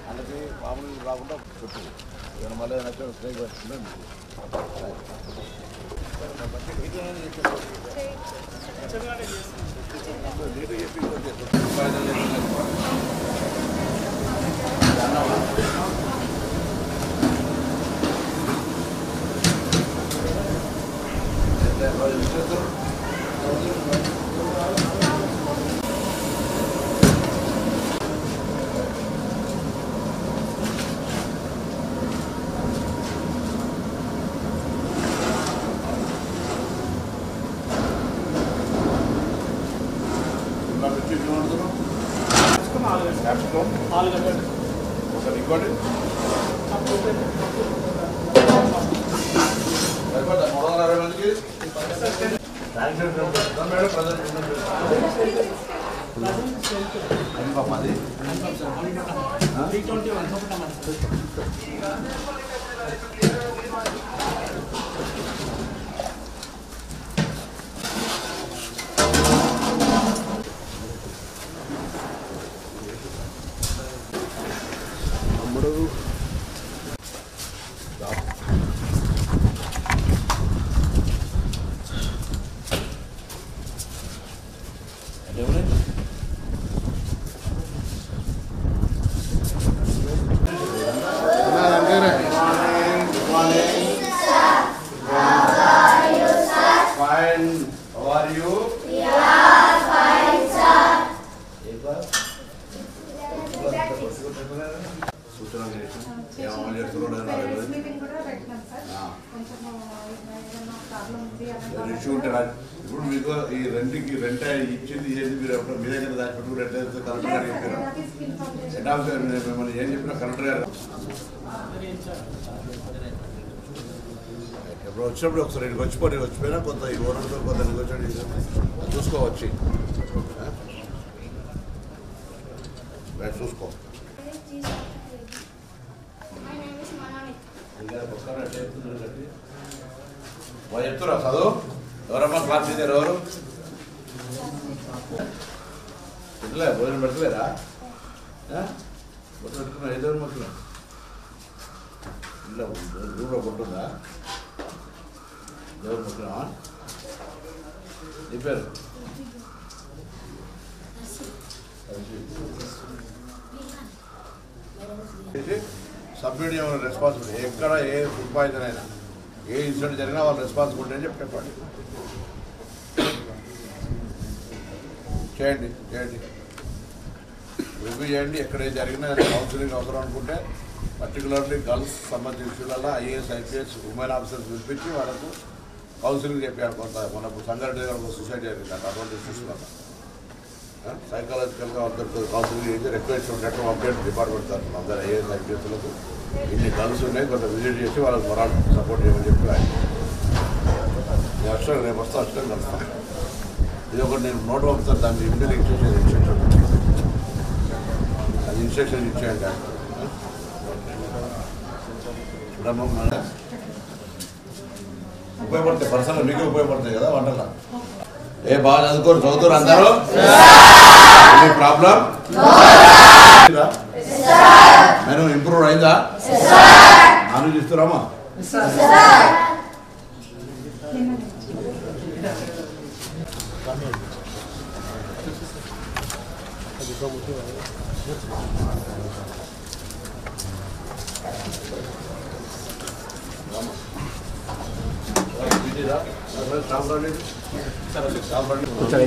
అందుకే మామూలు రాకుండా చెప్పు ఏమైనా మళ్ళీ నచ్చిన స్ట్రైక్ వస్తుందా ఇప్పుడు మీకు ఈ రెంట్కి రెంట్ ఇచ్చింది ఏది మీరు ఎప్పుడు మీ దగ్గర దాచి పెట్టుకుని రెంట్ కలెక్టర్ గారు చెప్పారు హెడ్ ఆఫీసర్ మిమ్మల్ని ఏం చెప్పినా కలెక్టర్ గారు ఇప్పుడు వచ్చినప్పుడు ఒకసారి ఇంటికి వచ్చిపోయినా కొంత ఈ ఓనర్తో కొంత నెగోషియేట్ చూసుకోవచ్చు చూసుకో చెప్తురా చదువు ఎవరమ్మా క్లాస్ టీచర్ ఎవరు ఇట్లే భోజనం పెడతలేరా బొట్టు పెట్టుకున్నా ఏదెవరు మొత్తం ఇలా రూమ్లో కొట్టుందా ఎవరు మొత్తం నీ పేరు సబ్మిట్ ఏమైనా రెస్పాన్సిబిలిటీ ఎక్కడ ఏ ఫుడ్ పాయిజన్ అయినా ఏ ఇన్సిడెంట్ జరిగినా వాళ్ళు రెస్పాన్సిబిలిటీ అని చెప్పండి చేయండి రివ్యూ చేయండి ఎక్కడ జరిగినా కౌన్సిలింగ్ అవసరం అనుకుంటే పర్టికులర్లీ గర్ల్స్ సంబంధించిన ఐఏఎస్ ఐపీఎస్ ఉమెన్ ఆఫీసర్స్ పిలిపించి వాళ్ళకు కౌన్సిలింగ్ చెప్పారు కొంత మనకు సంగారెడ్డి దగ్గర సూసైడ్ జరిగింది అటువంటి చూస్తున్నాను సైకాలజికల్గా అందరితో కౌన్సిలింగ్ చేసి రిక్వెస్ట్ ఉండేట్టు అప్డేట్ డిపార్ట్మెంట్ తరఫున అందరు ఐఏఎస్ ఐపీఎస్లకు ఇన్ని గర్ల్స్ ఉన్నాయి కొంత విజిట్ చేసి వాళ్ళకి మొరాల్ సపోర్ట్ చేయమని చెప్పి నేను రేపు వస్తా కలుస్తాను ఇది ఒకటి నేను నోట్ పంపుతాను దాన్ని ఇంటికి ఇన్స్ట్రక్షన్ అది ఇన్స్ట్రక్షన్ ఇచ్చేయండి ఉపయోగపడతాయి పర్సనల్ మీకే ఉపయోగపడతాయి కదా వంటలా ఏ బాగా చదువుతారు అందరూ ప్రాబ్లం నేను ఇంప్రూవ్ అయిందా ఆలోచిస్తున్నామా కొంచెం